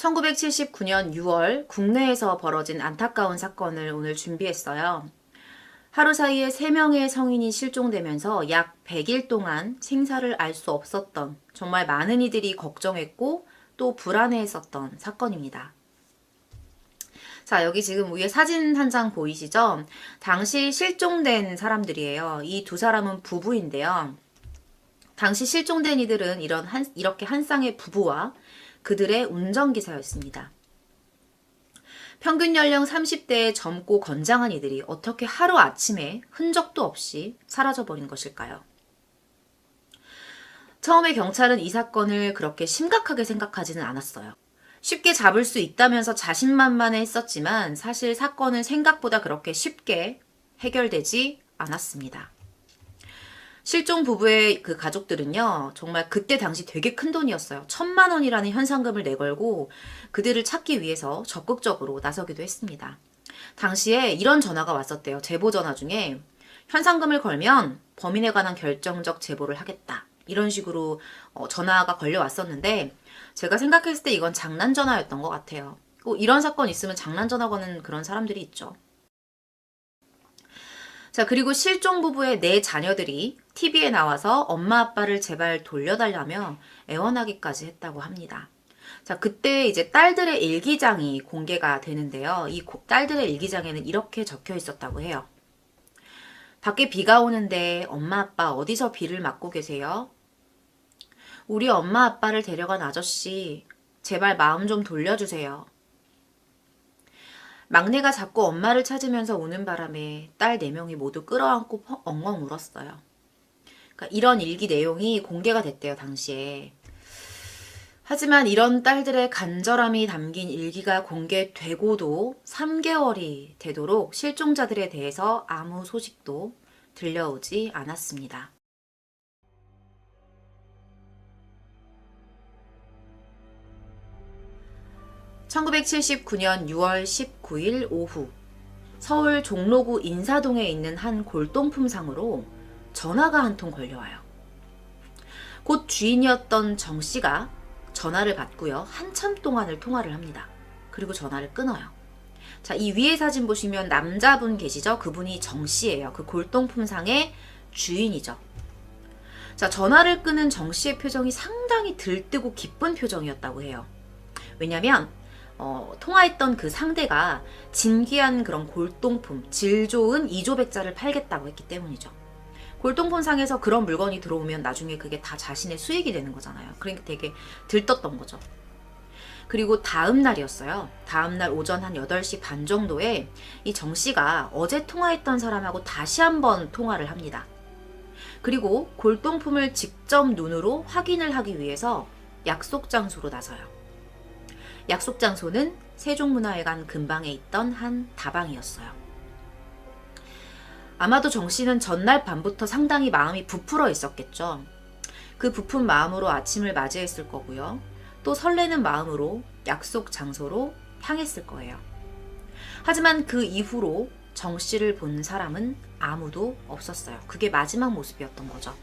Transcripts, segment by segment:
1979년 6월 국내에서 벌어진 안타까운 사건을 오늘 준비했어요. 하루 사이에 3명의 성인이 실종되면서 약 100일 동안 생사를 알 수 없었던, 정말 많은 이들이 걱정했고 또 불안해했었던 사건입니다. 자, 여기 지금 위에 사진 한 장 보이시죠? 당시 실종된 사람들이에요. 이 두 사람은 부부인데요. 당시 실종된 이들은 이렇게 한 쌍의 부부와 그들의 운전기사였습니다. 평균 연령 30대의 젊고 건장한 이들이 어떻게 하루아침에 흔적도 없이 사라져버린 것일까요? 처음에 경찰은 이 사건을 그렇게 심각하게 생각하지는 않았어요. 쉽게 잡을 수 있다면서 자신만만해 했었지만 사실 사건은 생각보다 그렇게 쉽게 해결되지 않았습니다. 실종 부부의 그 가족들은요, 정말 그때 당시 되게 큰 돈이었어요. 1,000만 원이라는 현상금을 내걸고 그들을 찾기 위해서 적극적으로 나서기도 했습니다. 당시에 이런 전화가 왔었대요. 제보 전화 중에 현상금을 걸면 범인에 관한 결정적 제보를 하겠다. 이런 식으로 전화가 걸려왔었는데 제가 생각했을 때 이건 장난 전화였던 것 같아요. 이런 사건 있으면 장난 전화 거는 그런 사람들이 있죠. 자, 그리고 실종 부부의 4 자녀들이 TV에 나와서 엄마 아빠를 제발 돌려달라며 애원하기까지 했다고 합니다. 자, 그때 이제 딸들의 일기장이 공개가 되는데요. 이 딸들의 일기장에는 이렇게 적혀 있었다고 해요. 밖에 비가 오는데 엄마 아빠 어디서 비를 맞고 계세요? 우리 엄마 아빠를 데려간 아저씨, 제발 마음 좀 돌려주세요. 막내가 자꾸 엄마를 찾으면서 우는 바람에 딸 4명이 모두 끌어안고 엉엉 울었어요. 그러니까 이런 일기 내용이 공개가 됐대요, 당시에. 하지만 이런 딸들의 간절함이 담긴 일기가 공개되고도 3개월이 되도록 실종자들에 대해서 아무 소식도 들려오지 않았습니다. (1979년 6월 19일) 오후 서울 종로구 인사동에 있는 한 골동품상으로 전화가 한 통 걸려와요. 곧 주인이었던 정 씨가 전화를 받고요. 한참 동안을 통화를 합니다. 그리고 전화를 끊어요. 자, 이 위에 사진 보시면 남자분 계시죠? 그분이 정 씨예요. 그 골동품상의 주인이죠. 자, 전화를 끊은 정 씨의 표정이 상당히 들뜨고 기쁜 표정이었다고 해요. 왜냐면 통화했던 그 상대가 진귀한 그런 골동품, 질 좋은 이조백자를 팔겠다고 했기 때문이죠. 골동품상에서 그런 물건이 들어오면 나중에 그게 다 자신의 수익이 되는 거잖아요. 그러니까 되게 들떴던 거죠. 그리고 다음 날이었어요. 다음 날 오전 한 8시 반 정도에 이 정 씨가 어제 통화했던 사람하고 다시 한번 통화를 합니다. 그리고 골동품을 직접 눈으로 확인을 하기 위해서 약속 장소로 나서요. 약속 장소는 세종문화회관 근방에 있던 한 다방이었어요. 아마도 정 씨는 전날 밤부터 상당히 마음이 부풀어 있었겠죠. 그 부푼 마음으로 아침을 맞이했을 거고요. 또 설레는 마음으로 약속 장소로 향했을 거예요. 하지만 그 이후로 정 씨를 본 사람은 아무도 없었어요. 그게 마지막 모습이었던 거죠.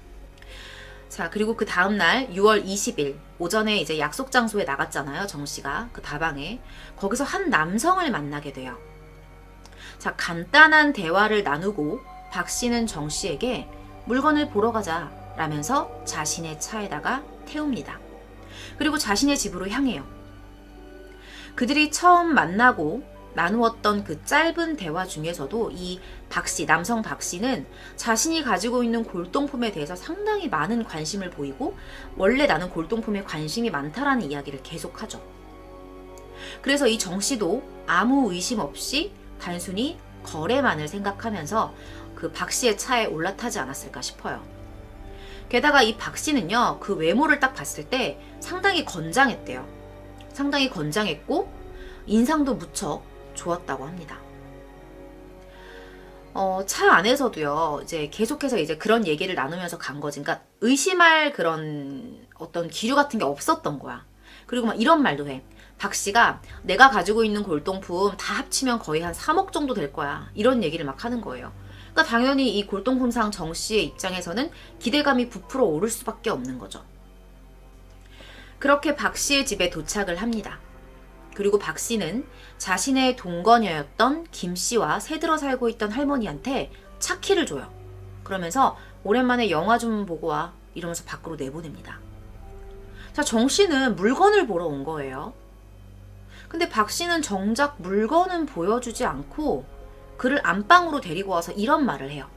자, 그리고 그 다음날 6월 20일 오전에 이제 약속 장소에 나갔잖아요. 정 씨가 그 다방에. 거기서 한 남성을 만나게 돼요. 자, 간단한 대화를 나누고 박 씨는 정 씨에게 물건을 보러 가자 라면서 자신의 차에다가 태웁니다. 그리고 자신의 집으로 향해요. 그들이 처음 만나고 나누었던 그 짧은 대화 중에서도 이 박 씨, 남성 박 씨는 자신이 가지고 있는 골동품에 대해서 상당히 많은 관심을 보이고 원래 나는 골동품에 관심이 많다라는 이야기를 계속하죠. 그래서 이 정 씨도 아무 의심 없이 단순히 거래만을 생각하면서 그 박 씨의 차에 올라타지 않았을까 싶어요. 게다가 이 박 씨는요, 그 외모를 딱 봤을 때 상당히 건장했대요. 상당히 건장했고 인상도 무척 좋았다고 합니다. 차 안에서도요, 이제 계속해서 이제 그런 얘기를 나누면서 간 거지. 그러니까 의심할 그런 어떤 기류 같은 게 없었던 거야. 그리고 막 이런 말도 해. 박 씨가 내가 가지고 있는 골동품 다 합치면 거의 한 3억 정도 될 거야. 이런 얘기를 막 하는 거예요. 그러니까 당연히 이 골동품상 정 씨의 입장에서는 기대감이 부풀어 오를 수밖에 없는 거죠. 그렇게 박 씨의 집에 도착을 합니다. 그리고 박 씨는 자신의 동거녀였던 김 씨와 새들어 살고 있던 할머니한테 차 키를 줘요. 그러면서 오랜만에 영화 좀 보고 와 이러면서 밖으로 내보냅니다. 자, 정 씨는 물건을 보러 온 거예요. 근데 박 씨는 정작 물건은 보여주지 않고 그를 안방으로 데리고 와서 이런 말을 해요.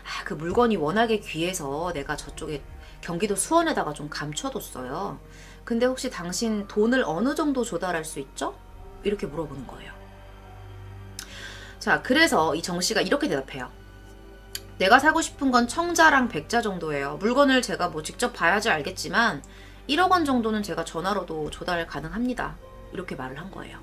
아, 그 물건이 워낙에 귀해서 내가 저쪽에 경기도 수원에다가 좀 감춰뒀어요. 근데 혹시 당신 돈을 어느 정도 조달할 수 있죠? 이렇게 물어보는 거예요. 자, 그래서 이 정 씨가 이렇게 대답해요. 내가 사고 싶은 건 청자랑 백자 정도예요. 물건을 제가 뭐 직접 봐야지 알겠지만 1억 원 정도는 제가 전화로도 조달 가능합니다. 이렇게 말을 한 거예요.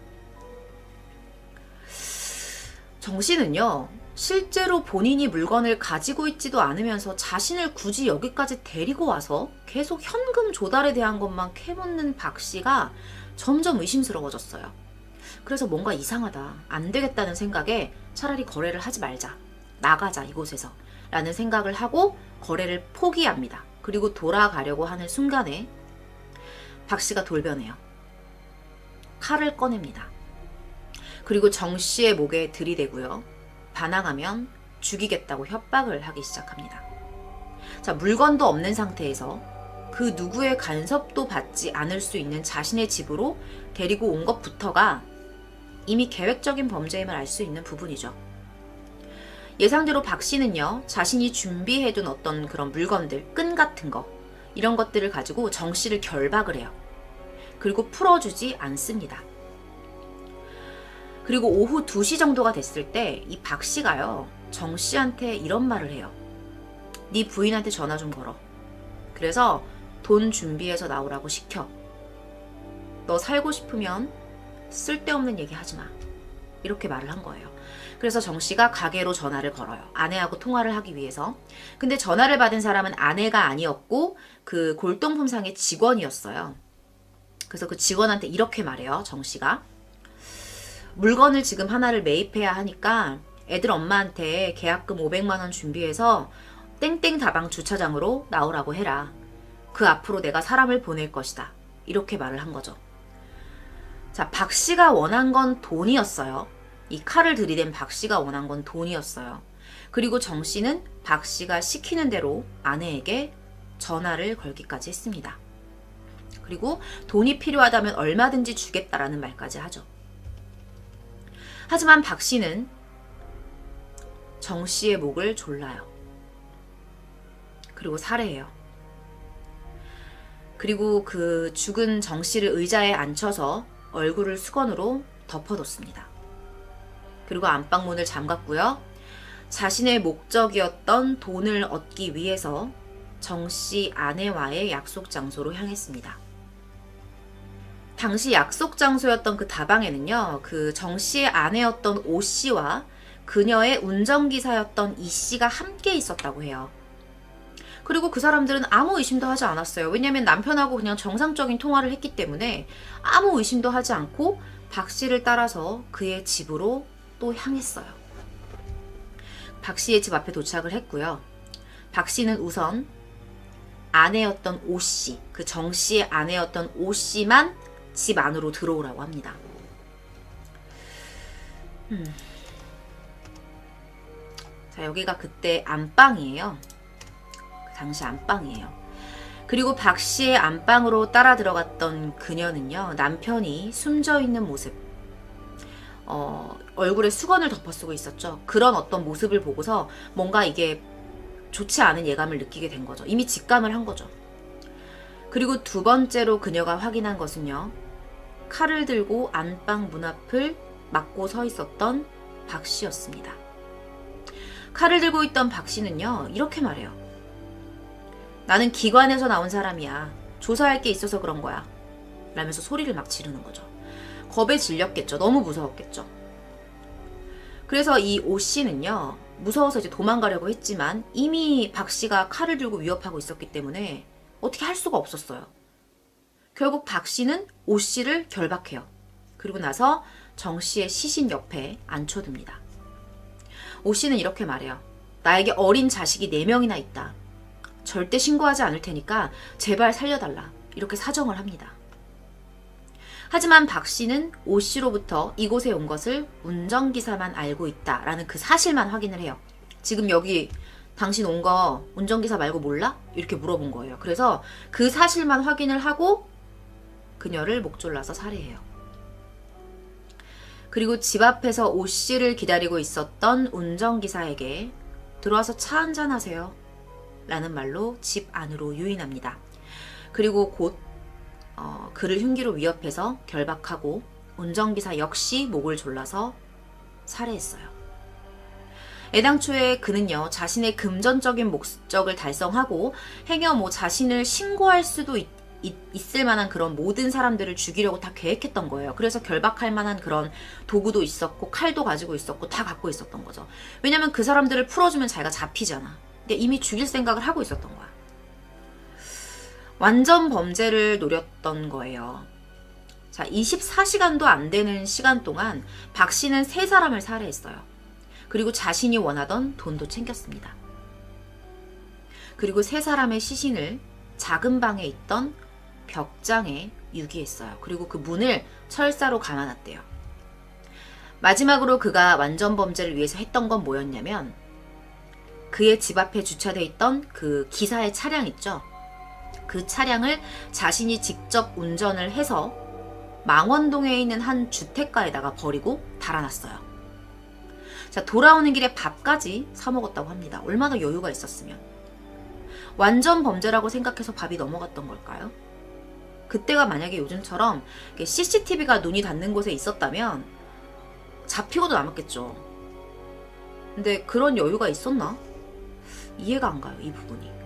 정 씨는요, 실제로 본인이 물건을 가지고 있지도 않으면서 자신을 굳이 여기까지 데리고 와서 계속 현금 조달에 대한 것만 캐묻는 박 씨가 점점 의심스러워졌어요. 그래서 뭔가 이상하다, 안 되겠다는 생각에 차라리 거래를 하지 말자, 나가자 이곳에서 라는 생각을 하고 거래를 포기합니다. 그리고 돌아가려고 하는 순간에 박 씨가 돌변해요. 칼을 꺼냅니다. 그리고 정 씨의 목에 들이대고요. 반항하면 죽이겠다고 협박을 하기 시작합니다. 자, 물건도 없는 상태에서 그 누구의 간섭도 받지 않을 수 있는 자신의 집으로 데리고 온 것부터가 이미 계획적인 범죄임을 알 수 있는 부분이죠. 예상대로 박 씨는요, 자신이 준비해둔 어떤 그런 물건들, 끈 같은 거, 이런 것들을 가지고 정 씨를 결박을 해요. 그리고 풀어주지 않습니다. 그리고 오후 2시 정도가 됐을 때 이 박 씨가요, 정 씨한테 이런 말을 해요. 네 부인한테 전화 좀 걸어. 그래서 돈 준비해서 나오라고 시켜. 너 살고 싶으면 쓸데없는 얘기 하지 마. 이렇게 말을 한 거예요. 그래서 정 씨가 가게로 전화를 걸어요. 아내하고 통화를 하기 위해서. 근데 전화를 받은 사람은 아내가 아니었고 그 골동품상의 직원이었어요. 그래서 그 직원한테 이렇게 말해요. 정 씨가. 물건을 지금 하나를 매입해야 하니까 애들 엄마한테 계약금 500만 원 준비해서 땡땡 다방 주차장으로 나오라고 해라. 그 앞으로 내가 사람을 보낼 것이다. 이렇게 말을 한 거죠. 자, 박 씨가 원한 건 돈이었어요. 이 칼을 들이댄 박 씨가 원한 건 돈이었어요. 그리고 정 씨는 박 씨가 시키는 대로 아내에게 전화를 걸기까지 했습니다. 그리고 돈이 필요하다면 얼마든지 주겠다라는 말까지 하죠. 하지만 박 씨는 정 씨의 목을 졸라요. 그리고 살해해요. 그리고 그 죽은 정 씨를 의자에 앉혀서 얼굴을 수건으로 덮어뒀습니다. 그리고 안방문을 잠갔고요. 자신의 목적이었던 돈을 얻기 위해서 정 씨 아내와의 약속 장소로 향했습니다. 당시 약속 장소였던 그 다방에는요, 그 정 씨의 아내였던 오 씨와 그녀의 운전기사였던 이 씨가 함께 있었다고 해요. 그리고 그 사람들은 아무 의심도 하지 않았어요. 왜냐면 남편하고 그냥 정상적인 통화를 했기 때문에 아무 의심도 하지 않고 박 씨를 따라서 그의 집으로 또 향했어요. 박 씨의 집 앞에 도착을 했고요. 박 씨는 우선 아내였던 오 씨, 그 정 씨의 아내였던 오 씨만 집 안으로 들어오라고 합니다. 자, 여기가 그때 안방이에요. 그 당시 안방이에요. 그리고 박 씨의 안방으로 따라 들어갔던 그녀는요, 남편이 숨져 있는 모습, 얼굴에 수건을 덮어쓰고 있었죠. 그런 어떤 모습을 보고서 뭔가 이게 좋지 않은 예감을 느끼게 된 거죠. 이미 직감을 한 거죠. 그리고 두 번째로 그녀가 확인한 것은요, 칼을 들고 안방 문 앞을 막고 서 있었던 박 씨였습니다. 칼을 들고 있던 박 씨는요, 이렇게 말해요. 나는 기관에서 나온 사람이야. 조사할 게 있어서 그런 거야. 라면서 소리를 막 지르는 거죠. 겁에 질렸겠죠. 너무 무서웠겠죠. 그래서 이 오 씨는요, 무서워서 이제 도망가려고 했지만 이미 박 씨가 칼을 들고 위협하고 있었기 때문에 어떻게 할 수가 없었어요. 결국 박 씨는 오 씨를 결박해요. 그리고 나서 정 씨의 시신 옆에 앉혀둡니다. 오 씨는 이렇게 말해요. 나에게 어린 자식이 4명이나 있다. 절대 신고하지 않을 테니까 제발 살려달라. 이렇게 사정을 합니다. 하지만 박 씨는 오 씨로부터 이곳에 온 것을 운전기사만 알고 있다라는 그 사실만 확인을 해요. 지금 여기 당신 온 거 운전기사 말고 몰라? 이렇게 물어본 거예요. 그래서 그 사실만 확인을 하고 그녀를 목졸라서 살해해요. 그리고 집 앞에서 오 씨를 기다리고 있었던 운전기사에게 들어와서 차 한잔 하세요 라는 말로 집 안으로 유인합니다. 그리고 곧 그를 흉기로 위협해서 결박하고 운전기사 역시 목을 졸라서 살해했어요. 애당초에 그는요, 자신의 금전적인 목적을 달성하고 행여 자신을 신고할 수도 있을 만한 그런 모든 사람들을 죽이려고 다 계획했던 거예요. 그래서 결박할 만한 그런 도구도 있었고 칼도 가지고 있었고 다 갖고 있었던 거죠. 왜냐면 그 사람들을 풀어주면 자기가 잡히잖아. 근데 이미 죽일 생각을 하고 있었던 거야. 완전 범죄를 노렸던 거예요. 자, 24시간도 안 되는 시간 동안 박 씨는 3사람을 살해했어요. 그리고 자신이 원하던 돈도 챙겼습니다. 그리고 3사람의 시신을 작은 방에 있던 벽장에 유기했어요. 그리고 그 문을 철사로 감아놨대요. 마지막으로 그가 완전 범죄를 위해서 했던 건 뭐였냐면 그의 집 앞에 주차되어 있던 그 기사의 차량 있죠. 그 차량을 자신이 직접 운전을 해서 망원동에 있는 한 주택가에다가 버리고 달아났어요. 자, 돌아오는 길에 밥까지 사 먹었다고 합니다. 얼마나 여유가 있었으면. 완전 범죄라고 생각해서 밥이 넘어갔던 걸까요? 그때가 만약에 요즘처럼 CCTV가 눈이 닿는 곳에 있었다면 잡히고도 남았겠죠. 근데 그런 여유가 있었나? 이해가 안 가요, 이 부분이.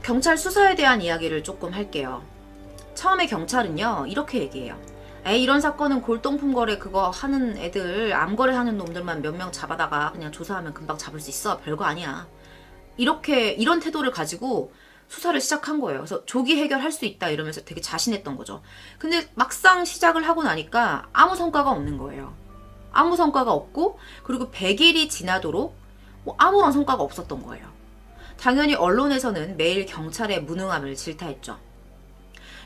경찰 수사에 대한 이야기를 조금 할게요. 처음에 경찰은요, 이렇게 얘기해요. 이런 사건은 골동품 거래 그거 하는 애들, 암거래 하는 놈들만 몇 명 잡아다가 그냥 조사하면 금방 잡을 수 있어. 별거 아니야. 이런 태도를 가지고 수사를 시작한 거예요. 그래서 조기 해결할 수 있다 이러면서 되게 자신했던 거죠. 근데 막상 시작을 하고 나니까 아무 성과가 없는 거예요. 아무 성과가 없고, 그리고 100일이 지나도록 아무런 성과가 없었던 거예요. 당연히 언론에서는 매일 경찰의 무능함을 질타했죠.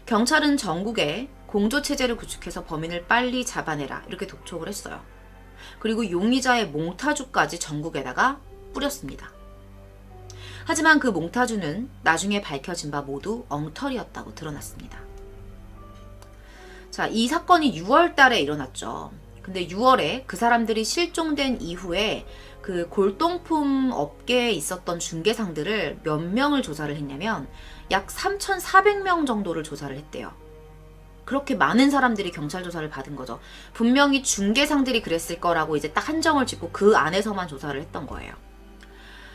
경찰은 전국에 공조체제를 구축해서 범인을 빨리 잡아내라 이렇게 독촉을 했어요. 그리고 용의자의 몽타주까지 전국에다가 뿌렸습니다. 하지만 그 몽타주는 나중에 밝혀진 바 모두 엉터리였다고 드러났습니다. 자, 이 사건이 6월 달에 일어났죠. 근데 6월에 그 사람들이 실종된 이후에 그 골동품 업계에 있었던 중개상들을 몇 명을 조사를 했냐면 약 3,400명 정도를 조사를 했대요. 그렇게 많은 사람들이 경찰 조사를 받은 거죠. 분명히 중개상들이 그랬을 거라고 이제 딱 한정을 짓고 그 안에서만 조사를 했던 거예요.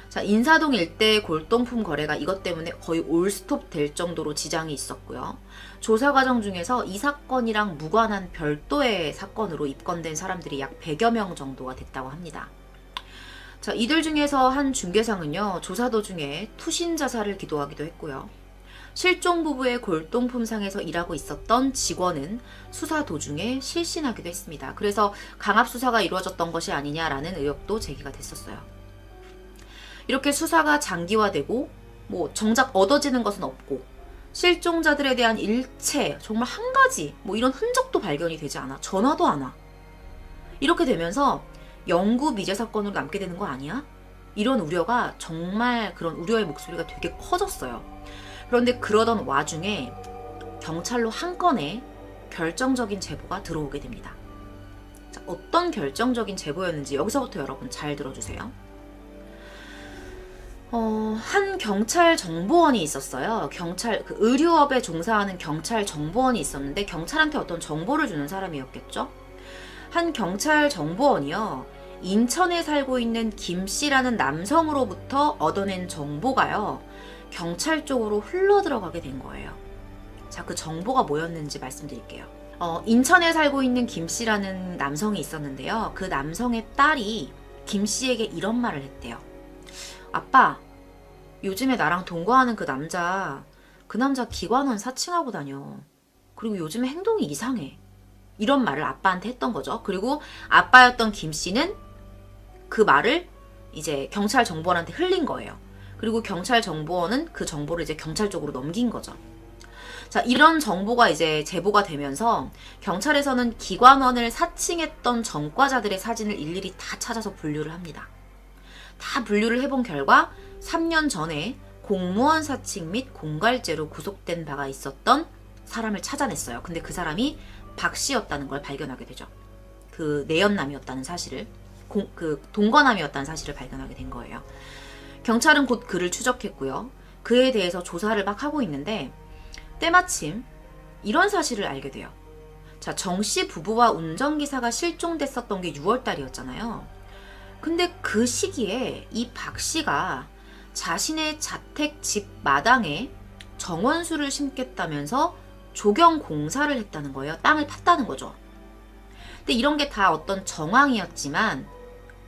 자, 인사동 일대의 골동품 거래가 이것 때문에 거의 올스톱 될 정도로 지장이 있었고요. 조사 과정 중에서 이 사건이랑 무관한 별도의 사건으로 입건된 사람들이 약 100여 명 정도가 됐다고 합니다. 자, 이들 중에서 한 중개상은요, 조사 도중에 투신 자살을 기도하기도 했고요. 실종 부부의 골동품상에서 일하고 있었던 직원은 수사 도중에 실신하기도 했습니다. 그래서 강압 수사가 이루어졌던 것이 아니냐라는 의혹도 제기가 됐었어요. 이렇게 수사가 장기화되고 정작 얻어지는 것은 없고 실종자들에 대한 일체 정말 한 가지 이런 흔적도 발견이 되지 않아. 전화도 안 와. 이렇게 되면서 영구 미제 사건으로 남게 되는 거 아니야? 이런 우려가, 정말 그런 우려의 목소리가 되게 커졌어요. 그런데 그러던 와중에 경찰로 한 건의 결정적인 제보가 들어오게 됩니다. 자, 어떤 결정적인 제보였는지 여기서부터 여러분 잘 들어주세요. 한 경찰 정보원이 있었어요. 그 의료업에 종사하는 경찰 정보원이 있었는데 경찰한테 어떤 정보를 주는 사람이었겠죠? 한 경찰 정보원이요, 인천에 살고 있는 김 씨라는 남성으로부터 얻어낸 정보가요, 경찰 쪽으로 흘러 들어가게 된 거예요. 자, 그 정보가 뭐였는지 말씀드릴게요. 인천에 살고 있는 김 씨라는 남성이 있었는데요. 그 남성의 딸이 김 씨에게 이런 말을 했대요. 아빠, 요즘에 나랑 동거하는 그 남자 기관원 사칭하고 다녀. 그리고 요즘에 행동이 이상해. 이런 말을 아빠한테 했던 거죠. 그리고 아빠였던 김 씨는 그 말을 이제 경찰 정보원한테 흘린 거예요. 그리고 경찰 정보원은 그 정보를 이제 경찰 쪽으로 넘긴 거죠. 자, 이런 정보가 이제 제보가 되면서 경찰에서는 기관원을 사칭했던 전과자들의 사진을 일일이 다 찾아서 분류를 합니다. 다 분류를 해본 결과 3년 전에 공무원 사칭 및 공갈죄로 구속된 바가 있었던 사람을 찾아냈어요. 근데 그 사람이 박 씨였다는 걸 발견하게 되죠. 그 내연남이었다는 사실을, 그 동거남이었다는 사실을 발견하게 된 거예요. 경찰은 곧 그를 추적했고요. 그에 대해서 조사를 막 하고 있는데 때마침 이런 사실을 알게 돼요. 자, 정 씨 부부와 운전기사가 실종됐었던 게 6월 달이었잖아요. 근데 그 시기에 이 박 씨가 자신의 자택 집 마당에 정원수를 심겠다면서 조경 공사를 했다는 거예요. 땅을 팠다는 거죠. 근데 이런 게 다 어떤 정황이었지만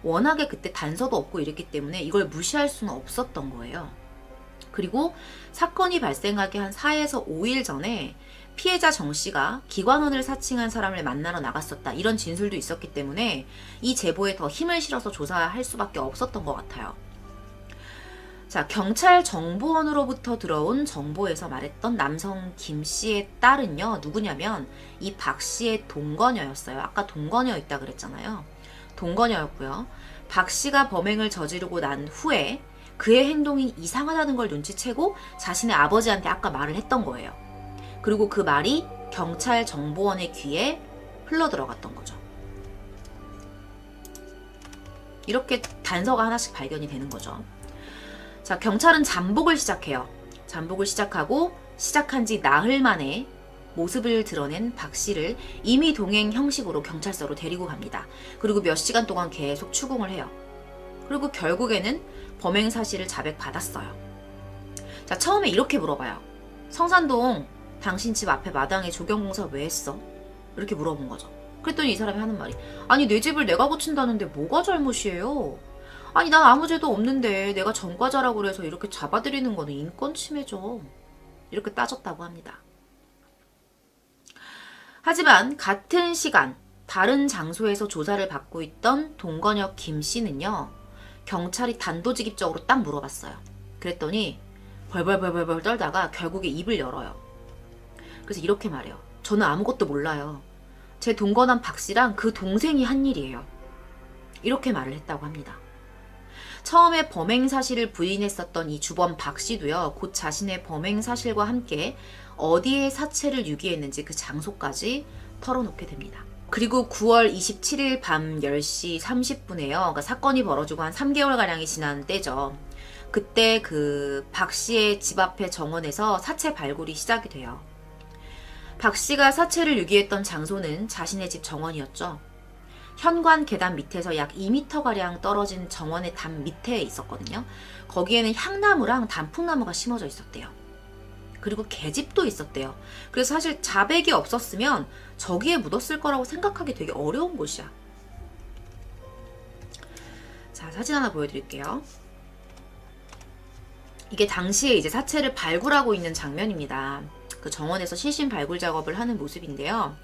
워낙에 그때 단서도 없고 이랬기 때문에 이걸 무시할 수는 없었던 거예요. 그리고 사건이 발생하기 한 4에서 5일 전에 피해자 정 씨가 기관원을 사칭한 사람을 만나러 나갔었다. 이런 진술도 있었기 때문에 이 제보에 더 힘을 실어서 조사할 수밖에 없었던 것 같아요. 자, 경찰 정보원으로부터 들어온 정보에서 말했던 남성 김 씨의 딸은요, 누구냐면 이 박 씨의 동거녀였어요. 아까 동거녀 있다 그랬잖아요. 동거녀였고요. 박 씨가 범행을 저지르고 난 후에 그의 행동이 이상하다는 걸 눈치채고 자신의 아버지한테 아까 말을 했던 거예요. 그리고 그 말이 경찰 정보원의 귀에 흘러들어갔던 거죠. 이렇게 단서가 하나씩 발견이 되는 거죠. 자, 경찰은 잠복을 시작해요. 잠복을 시작하고 시작한 지 나흘 만에 모습을 드러낸 박 씨를 임의 동행 형식으로 경찰서로 데리고 갑니다. 그리고 몇 시간 동안 계속 추궁을 해요. 그리고 결국에는 범행 사실을 자백받았어요. 자, 처음에 이렇게 물어봐요. 성산동 당신 집 앞에 마당에 조경공사 왜 했어? 이렇게 물어본 거죠. 그랬더니 이 사람이 하는 말이, 아니 내 집을 내가 고친다는데 뭐가 잘못이에요? 아니 난 아무 죄도 없는데 내가 전과자라고 그래서 이렇게 잡아들이는 거는 인권 침해죠. 이렇게 따졌다고 합니다. 하지만 같은 시간 다른 장소에서 조사를 받고 있던 동건혁 김 씨는요, 경찰이 단도직입적으로 딱 물어봤어요. 그랬더니 벌벌벌벌 떨다가 결국에 입을 열어요. 그래서 이렇게 말해요. 저는 아무것도 몰라요. 제 동거남 박 씨랑 그 동생이 한 일이에요. 이렇게 말을 했다고 합니다. 처음에 범행 사실을 부인했었던 이 주범 박 씨도요, 곧 자신의 범행 사실과 함께 어디에 사체를 유기했는지 그 장소까지 털어놓게 됩니다. 그리고 9월 27일 밤 10시 30분에요. 그러니까 사건이 벌어지고 한 3개월가량이 지난 때죠. 그때 그 박 씨의 집 앞의 정원에서 사체 발굴이 시작이 돼요. 박 씨가 사체를 유기했던 장소는 자신의 집 정원이었죠. 현관 계단 밑에서 약 2m가량 떨어진 정원의 담 밑에 있었거든요. 거기에는 향나무랑 단풍나무가 심어져 있었대요. 그리고 계집도 있었대요. 그래서 사실 자백이 없었으면 저기에 묻었을 거라고 생각하기 되게 어려운 곳이야. 자, 사진 하나 보여드릴게요. 이게 당시에 이제 사체를 발굴하고 있는 장면입니다. 그 정원에서 시신 발굴 작업을 하는 모습인데요.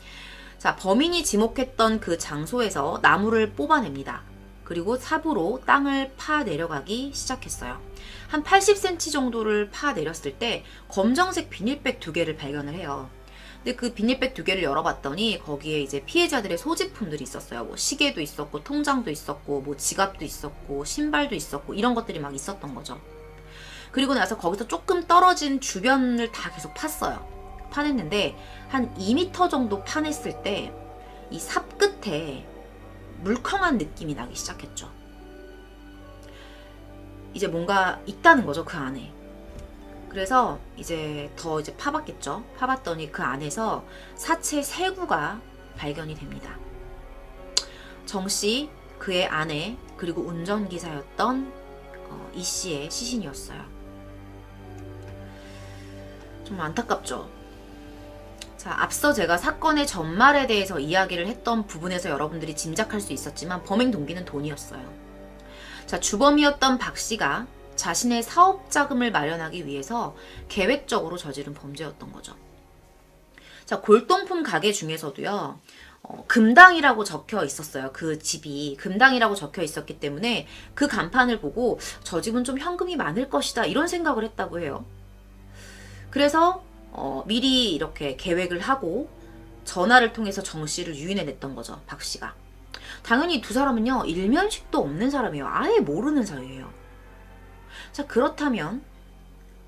자, 범인이 지목했던 그 장소에서 나무를 뽑아냅니다. 그리고 삽으로 땅을 파 내려가기 시작했어요. 한 80cm 정도를 파 내렸을 때 검정색 비닐백 2개를 발견을 해요. 근데 그 비닐백 2개를 열어봤더니 거기에 이제 피해자들의 소지품들이 있었어요. 뭐 시계도 있었고, 통장도 있었고, 뭐 지갑도 있었고, 신발도 있었고, 이런 것들이 막 있었던 거죠. 그리고 나서 거기서 조금 떨어진 주변을 다 계속 팠어요. 파냈는데 한 2m 정도 파냈을 때 이 삽 끝에 물컹한 느낌이 나기 시작했죠. 이제 뭔가 있다는 거죠, 그 안에. 그래서 이제 더 파봤겠죠. 파봤더니 그 안에서 사체 3구가 발견이 됩니다. 정 씨, 그의 아내, 그리고 운전기사였던 이 씨의 시신이었어요. 좀 안타깝죠. 자, 앞서 제가 사건의 전말에 대해서 이야기를 했던 부분에서 여러분들이 짐작할 수 있었지만 범행 동기는 돈이었어요. 자, 주범이었던 박 씨가 자신의 사업 자금을 마련하기 위해서 계획적으로 저지른 범죄였던 거죠. 자, 골동품 가게 중에서도요, 금당이라고 적혀 있었어요. 그 집이 금당이라고 적혀 있었기 때문에 그 간판을 보고 저 집은 좀 현금이 많을 것이다, 이런 생각을 했다고 해요. 그래서 미리 이렇게 계획을 하고 전화를 통해서 정 씨를 유인해냈던 거죠. 박 씨가. 당연히 두 사람은요, 일면식도 없는 사람이에요. 아예 모르는 사이예요. 자, 그렇다면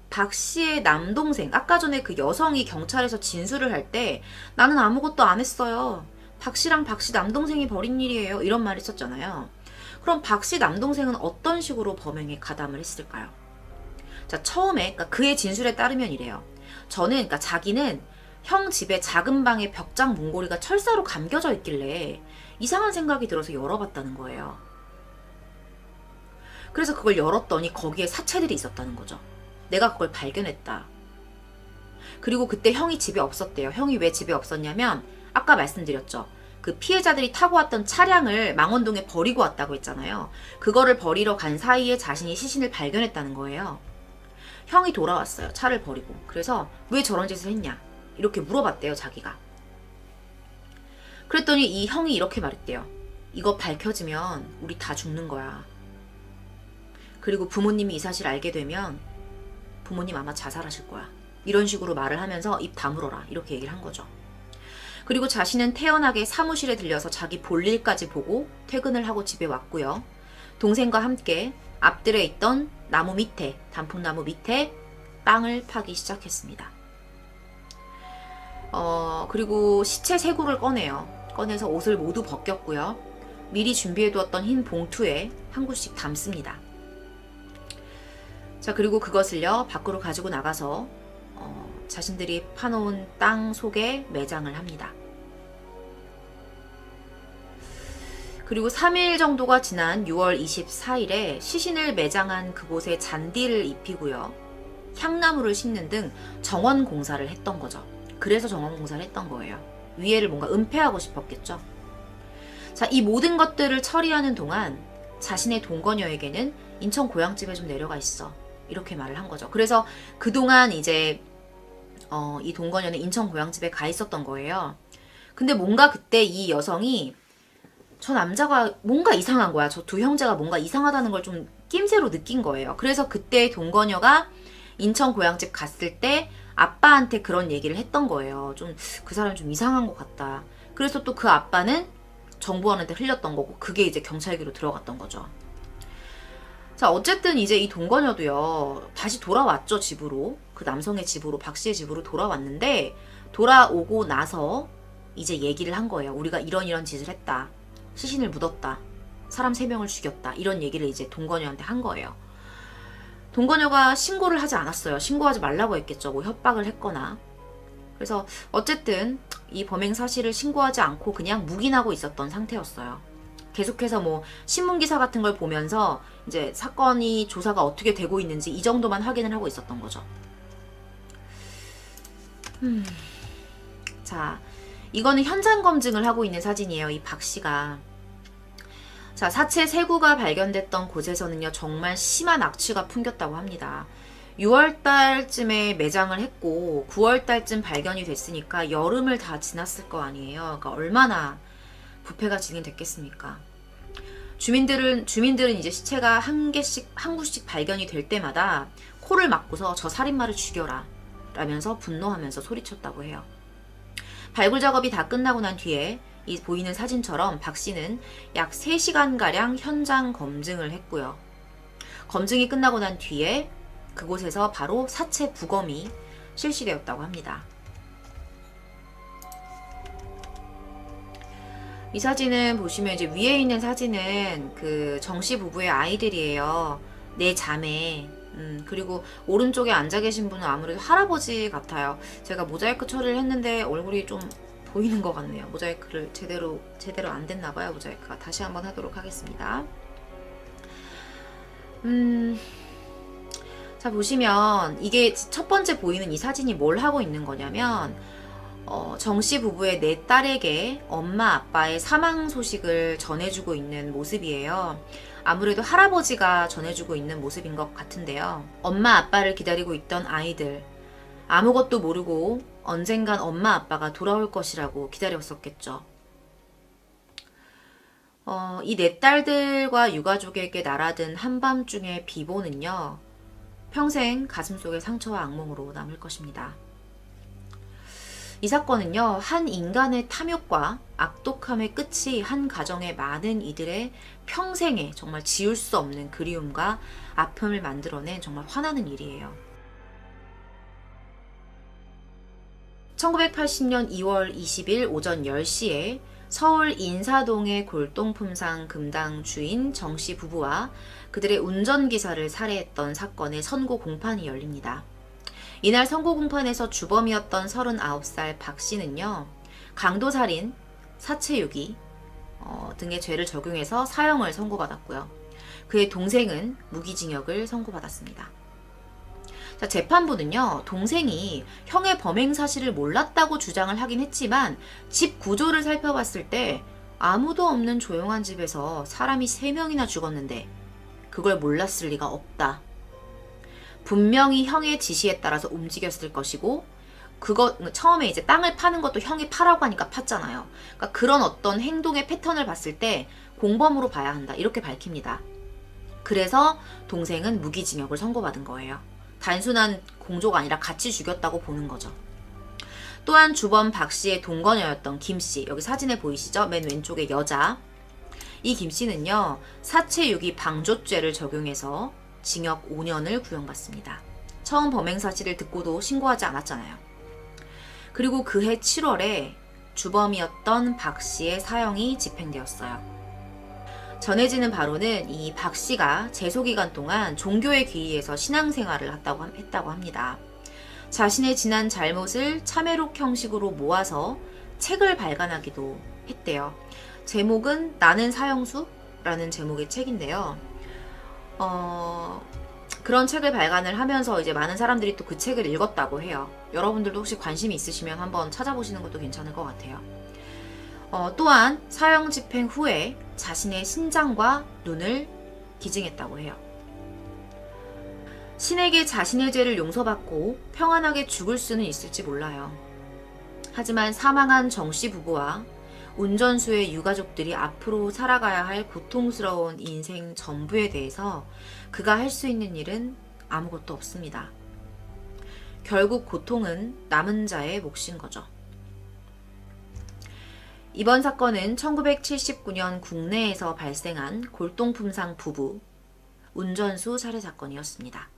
박 씨의 남동생, 아까 전에 그 여성이 경찰에서 진술을 할 때 나는 아무것도 안 했어요. 박 씨랑 박 씨 남동생이 벌인 일이에요. 이런 말 했었잖아요. 그럼 박 씨 남동생은 어떤 식으로 범행에 가담을 했을까요? 자, 처음에 그러니까 그의 진술에 따르면 이래요. 그러니까 자기는 형 집에 작은 방에 벽장 문고리가 철사로 감겨져 있길래 이상한 생각이 들어서 열어봤다는 거예요. 그래서 그걸 열었더니 거기에 사체들이 있었다는 거죠. 내가 그걸 발견했다. 그리고 그때 형이 집에 없었대요. 형이 왜 집에 없었냐면 아까 말씀드렸죠. 그 피해자들이 타고 왔던 차량을 망원동에 버리고 왔다고 했잖아요. 그거를 버리러 간 사이에 자신이 시신을 발견했다는 거예요. 형이 돌아왔어요. 차를 버리고. 그래서 왜 저런 짓을 했냐 이렇게 물어봤대요. 자기가. 그랬더니 이 형이 이렇게 말했대요. 이거 밝혀지면 우리 다 죽는 거야. 그리고 부모님이 이 사실 알게 되면 부모님 아마 자살하실 거야. 이런 식으로 말을 하면서 입 다물어라 이렇게 얘기를 한 거죠. 그리고 자신은 태연하게 사무실에 들려서 자기 볼일까지 보고 퇴근을 하고 집에 왔고요. 동생과 함께 앞들에 있던 나무 밑에, 단풍나무 밑에 땅을 파기 시작했습니다. 그리고 시체 세 구를 꺼내서 옷을 모두 벗겼고요. 미리 준비해두었던 흰 봉투에 한 구씩 담습니다. 자, 그리고 그것을요 밖으로 가지고 나가서 자신들이 파놓은 땅 속에 매장을 합니다. 그리고 3일 정도가 지난 6월 24일에 시신을 매장한 그곳에 잔디를 입히고요. 향나무를 심는 등 정원 공사를 했던 거죠. 그래서 정원 공사를 했던 거예요. 위에를 뭔가 은폐하고 싶었겠죠. 자, 이 모든 것들을 처리하는 동안 자신의 동거녀에게는 인천 고향집에 좀 내려가 있어. 이렇게 말을 한 거죠. 그래서 그동안 이제 이 동거녀는 인천 고향집에 가 있었던 거예요. 근데 뭔가 그때 이 여성이 저 남자가 뭔가 이상한 거야. 저 두 형제가 뭔가 이상하다는 걸 좀 낌새로 느낀 거예요. 그래서 그때 동거녀가 인천 고향집 갔을 때 아빠한테 그런 얘기를 했던 거예요. 좀 그 사람 좀 이상한 것 같다. 그래서 또 그 아빠는 정보원한테 흘렸던 거고 그게 이제 경찰기로 들어갔던 거죠. 자, 어쨌든 이제 이 동거녀도요 다시 돌아왔죠. 집으로. 그 남성의 집으로, 박 씨의 집으로 돌아왔는데 돌아오고 나서 이제 얘기를 한 거예요. 우리가 이런 짓을 했다. 시신을 묻었다. 사람 3명을 죽였다. 이런 얘기를 이제 동거녀한테 한 거예요. 동거녀가 신고를 하지 않았어요. 신고하지 말라고 했겠죠. 뭐 협박을 했거나. 그래서 어쨌든 이 범행 사실을 신고하지 않고 그냥 묵인하고 있었던 상태였어요. 계속해서 뭐 신문기사 같은 걸 보면서 이제 사건이 조사가 어떻게 되고 있는지 이 정도만 확인을 하고 있었던 거죠. 자, 이거는 현장 검증을 하고 있는 사진이에요. 이 박 씨가. 자, 사체 3구가 발견됐던 곳에서는요 정말 심한 악취가 풍겼다고 합니다. 6월달쯤에 매장을 했고 9월달쯤 발견이 됐으니까 여름을 다 지났을 거 아니에요. 그러니까 얼마나 부패가 진행됐겠습니까? 주민들은 이제 시체가 한 구씩 발견이 될 때마다 코를 막고서 저 살인마를 죽여라 라면서 분노하면서 소리쳤다고 해요. 발굴 작업이 다 끝나고 난 뒤에 이 보이는 사진처럼 박 씨는 약 3시간가량 현장 검증을 했고요. 검증이 끝나고 난 뒤에 그곳에서 바로 사체 부검이 실시되었다고 합니다. 이 사진은 보시면 이제 위에 있는 사진은 그 정씨 부부의 아이들이에요. 4자매. 그리고 오른쪽에 앉아 계신 분은 아무래도 할아버지 같아요. 제가 모자이크 처리를 했는데 얼굴이 좀 보이는 것 같네요. 모자이크를 제대로 안 됐나 봐요. 모자이크가. 다시 한번 하도록 하겠습니다. 자, 보시면 이게 첫 번째 보이는 이 사진이 뭘 하고 있는 거냐면 정씨 부부의 4딸에게 엄마 아빠의 사망 소식을 전해주고 있는 모습이에요. 아무래도 할아버지가 전해주고 있는 모습인 것 같은데요. 엄마 아빠를 기다리고 있던 아이들, 아무것도 모르고 언젠간 엄마 아빠가 돌아올 것이라고 기다렸었겠죠. 이 4딸들과 유가족에게 날아든 한밤중의 비보는요 평생 가슴속의 상처와 악몽으로 남을 것입니다. 이 사건은요, 한 인간의 탐욕과 악독함의 끝이 한 가정의 많은 이들의 평생에 정말 지울 수 없는 그리움과 아픔을 만들어낸 정말 화나는 일이에요. 1980년 2월 20일 오전 10시에 서울 인사동의 골동품상 금당 주인 정씨 부부와 그들의 운전기사를 살해했던 사건의 선고 공판이 열립니다. 이날 선고 공판에서 주범이었던 39살 박 씨는요, 강도살인, 사체유기 등의 죄를 적용해서 사형을 선고받았고요. 그의 동생은 무기징역을 선고받았습니다. 자, 재판부는요, 동생이 형의 범행 사실을 몰랐다고 주장을 하긴 했지만 집 구조를 살펴봤을 때 아무도 없는 조용한 집에서 사람이 3명이나 죽었는데 그걸 몰랐을 리가 없다. 분명히 형의 지시에 따라서 움직였을 것이고, 처음에 이제 땅을 파는 것도 형이 파라고 하니까 팠잖아요. 그러니까 그런 어떤 행동의 패턴을 봤을 때 공범으로 봐야 한다. 이렇게 밝힙니다. 그래서 동생은 무기징역을 선고받은 거예요. 단순한 공조가 아니라 같이 죽였다고 보는 거죠. 또한 주범 박 씨의 동거녀였던 김 씨, 여기 사진에 보이시죠? 맨 왼쪽에 여자. 이 김 씨는요, 사체유기 방조죄를 적용해서 징역 5년을 구형받습니다. 처음 범행 사실을 듣고도 신고하지 않았잖아요. 그리고 그해 7월에 주범이었던 박 씨의 사형이 집행되었어요. 전해지는 바로는 이 박 씨가 재소기간 동안 종교에 귀의해서 신앙생활을 했다고 합니다. 자신의 지난 잘못을 참회록 형식으로 모아서 책을 발간하기도 했대요. 제목은 나는 사형수라는 제목의 책인데요. 그런 책을 발간을 하면서 이제 많은 사람들이 또 그 책을 읽었다고 해요. 여러분들도 혹시 관심이 있으시면 한번 찾아보시는 것도 괜찮을 것 같아요. 또한 사형 집행 후에 자신의 신장과 눈을 기증했다고 해요. 신에게 자신의 죄를 용서받고 평안하게 죽을 수는 있을지 몰라요. 하지만 사망한 정씨 부부와 운전수의 유가족들이 앞으로 살아가야 할 고통스러운 인생 전부에 대해서 그가 할 수 있는 일은 아무것도 없습니다. 결국 고통은 남은 자의 몫인 거죠. 이번 사건은 1979년 국내에서 발생한 골동품상 부부 운전수 살해 사건이었습니다.